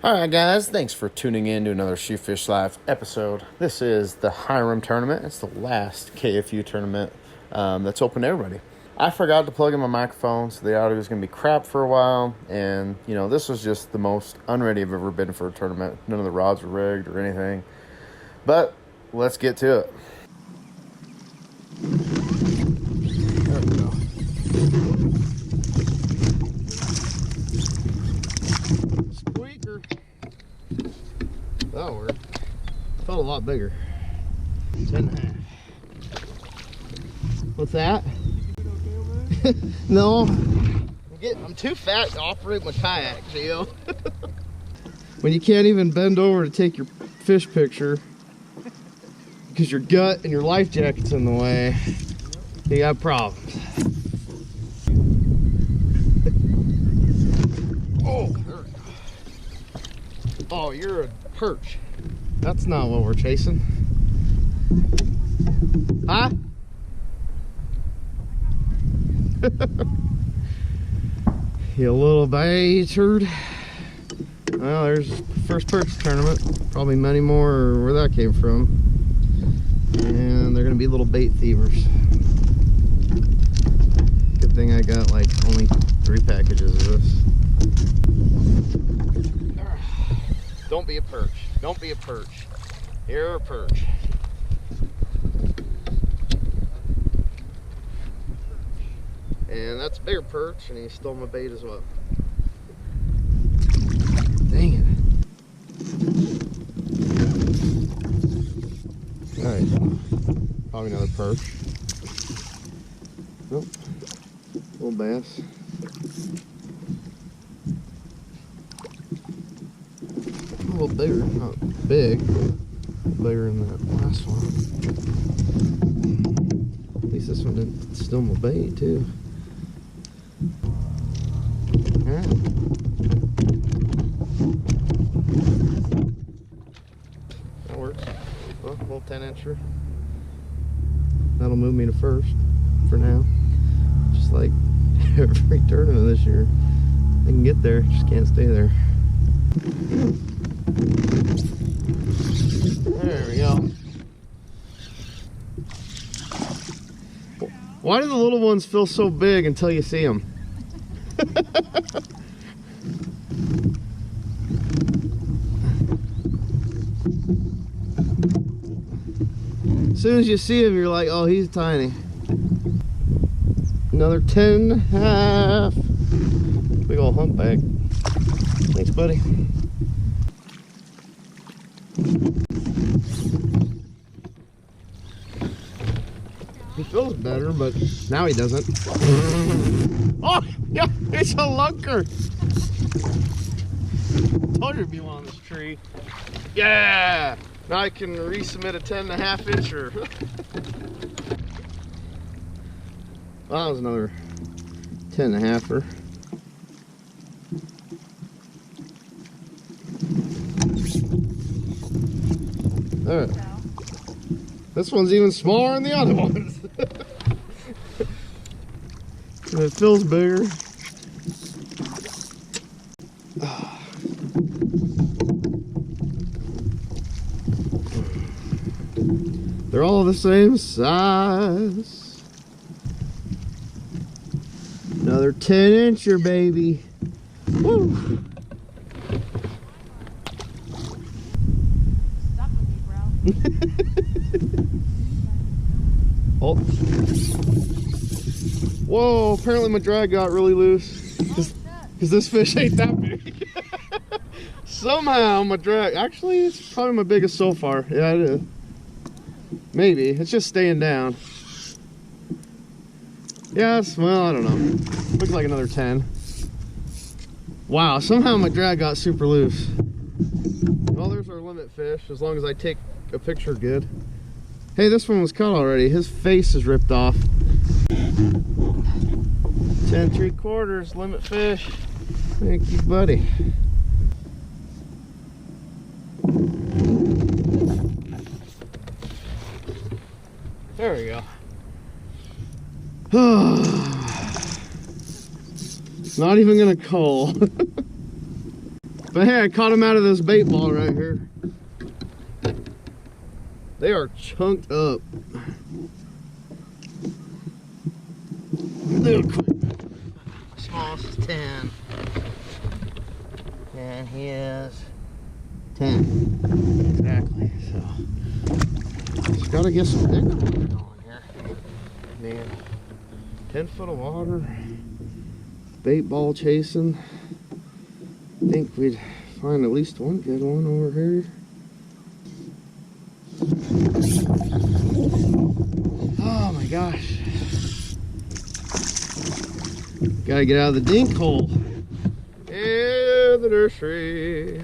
Alright guys, thanks for tuning in to another Shoot Fish Live episode. This is the Hyrum tournament. It's the last KFU tournament that's open to everybody. I forgot to plug in my microphone, so the audio is going to be crap for a while. And, you know, this was just the most unready I've ever been for a tournament. None of the rods were rigged or anything. But, let's get to it. There we go. Squeaker. That'll work. Felt a lot bigger. 10.5. What's that? No. I'm too fat to operate my kayak, Gio. When you can't even bend over to take your fish picture because your gut and your life jacket's in the way, you got problems. Oh, there we go. Oh, you're a perch. That's not what we're chasing. Huh? You little bastard. Well, there's first perch tournament. Probably many more where that came from. And they're gonna be little bait thievers. Good thing I got like only 3 packages of this. Don't be a perch. Don't be a perch. You're a perch. And that's a bigger perch, and he stole my bait as well. Dang it. Alright. Probably another perch. Nope. Little bass. A little bigger. Not big. Bigger than that last one. At least this one didn't steal my bait, too. That works. Well, a little 10-incher. That'll move me to first for now. Just like every tournament this year. I can get there, just can't stay there. There we go. Why do the little ones feel so big until you see them? As soon as you see him, you're like, oh, he's tiny. Another 10.5. Big ol' humpback. Thanks, buddy. He feels better, but now he doesn't. Oh, yeah, it's a lunker. Told you to be on this tree. Yeah! Now I can resubmit a 10.5-incher. Well, that was another 10.5-er. Alright. This one's even smaller than the other ones. And it feels bigger. They're all the same size. Another 10-incher, baby. Woo! Stuck with me, bro. Oh. Whoa, apparently my drag got really loose. Because this fish ain't that big. Somehow my drag, actually it's probably my biggest so far. Yeah, it is. Maybe, it's just staying down. Yes, well, I don't know. Looks like another 10. Wow, somehow my drag got super loose. Well, there's our limit fish, as long as I take a picture good. Hey, this one was caught already. His face is ripped off. 10 3/4 limit fish. Thank you, buddy. There we go. Not even gonna call. But hey, I caught him out of this bait ball right here. They are chunked up. Little quick. Smallest is 10. And he is 10. Exactly. So just gotta get some bigger ones going here. Man, 10 foot of water, bait ball chasing. I think we'd find at least one good one over here. Oh my gosh. Gotta get out of the dink hole. Yeah, the nursery.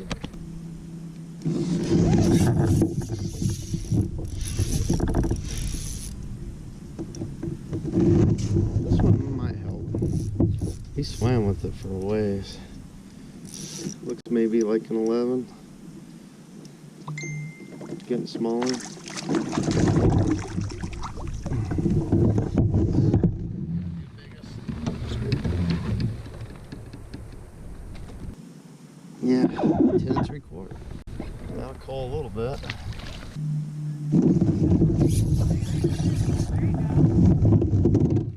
This one might help. He swam with it for a ways. Looks maybe like an 11. It's getting smaller. Yeah, 10 3/4. That'll cool a little bit.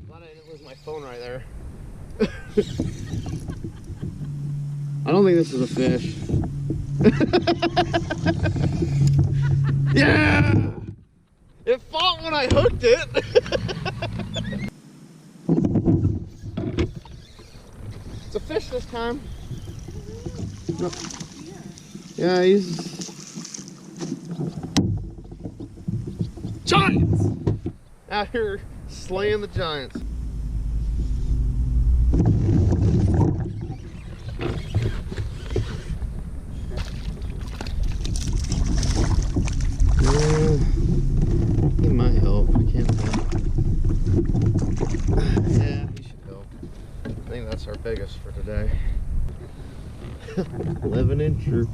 Glad I didn't lose my phone right there. I don't think this is a fish. Yeah! It fought when I hooked it. It's a fish this time. No. Yeah, he's giants out here slaying the giants. He might help. I can't tell. Yeah, he should help. I think that's our biggest for today. 11-incher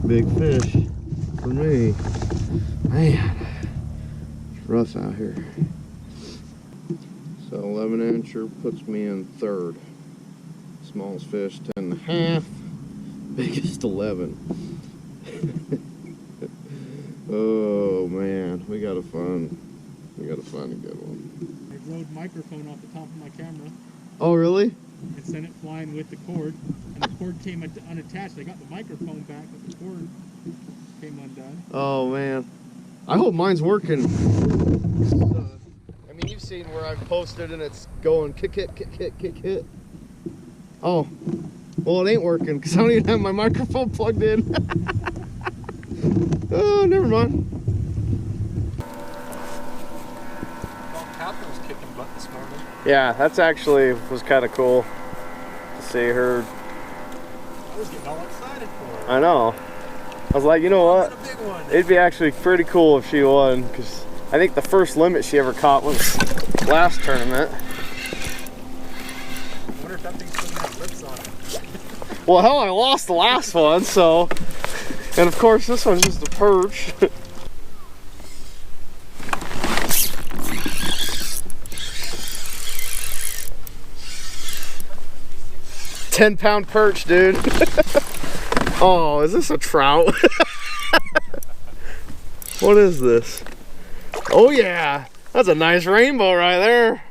big fish for me. Man, it's rough out here. So 11-incher puts me in third. Smallest fish 10.5, biggest 11. Oh man, we gotta find a good one. I rode microphone off the top of my camera. Oh really? And sent it flying with the cord, and the cord came unattached. I got the microphone back, but the cord came undone. Oh man, I hope mine's working. I mean, you've seen where I've posted and it's going kick hit. Oh, well it ain't working because I don't even have my microphone plugged in. Oh, never mind. Catherine was kicking butt this morning. Yeah, that's actually was kind of cool to see her. I was getting all excited for her. I know. I was like, you know what? A big one. It'd be actually pretty cool if she won, because I think the first limit she ever caught was last tournament. I wonder if that thing's still got grips on it. Well, hell, I lost the last one, so. And of course, this one's just a perch. 10-pound perch, dude. Oh, is this a trout? What is this? Oh yeah, that's a nice rainbow right there.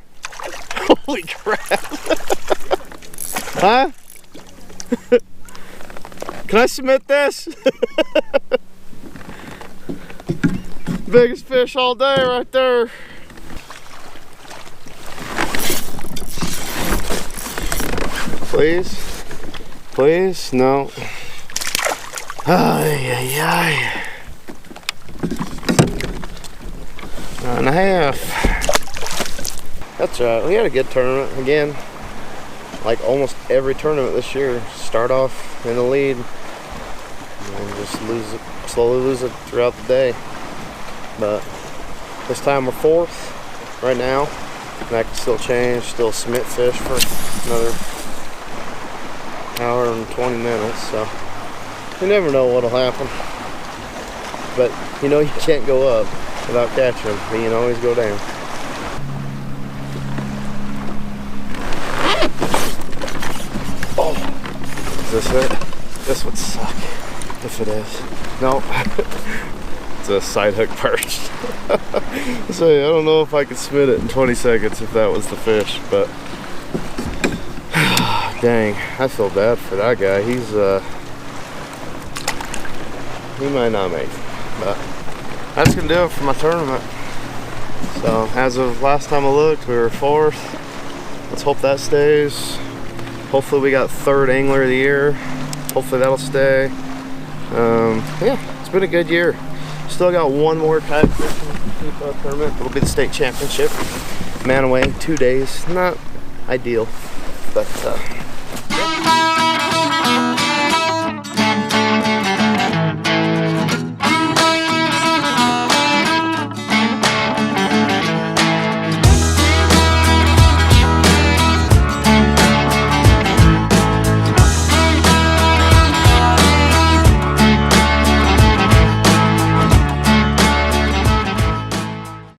Holy crap. Huh? Can I submit this? Biggest fish all day right there. Please? Please? No. Ay, ay, ay. 9.5. That's right. We had a good tournament again. Like almost every tournament this year. Start off in the lead and just lose it, slowly lose it throughout the day. But this time we're fourth right now. And that can still change. Still submit fish for another hour and 20 minutes, so you never know what'll happen. But you know you can't go up without catching them, but you can always go down. Oh, is this it? This would suck if it is. Nope. It's a side hook perch. So I don't know if I could spin it in 20 seconds if that was the fish, but dang, I feel bad for that guy. He's he might not make it, but that's gonna do it for my tournament. So as of last time I looked, we were 4th. Let's hope that stays. Hopefully we got 3rd angler of the year. Hopefully that'll stay. Yeah, it's been a good year. Still got one more kayak fishing tournament. It'll be the state championship. Man away, 2 days. Not ideal, but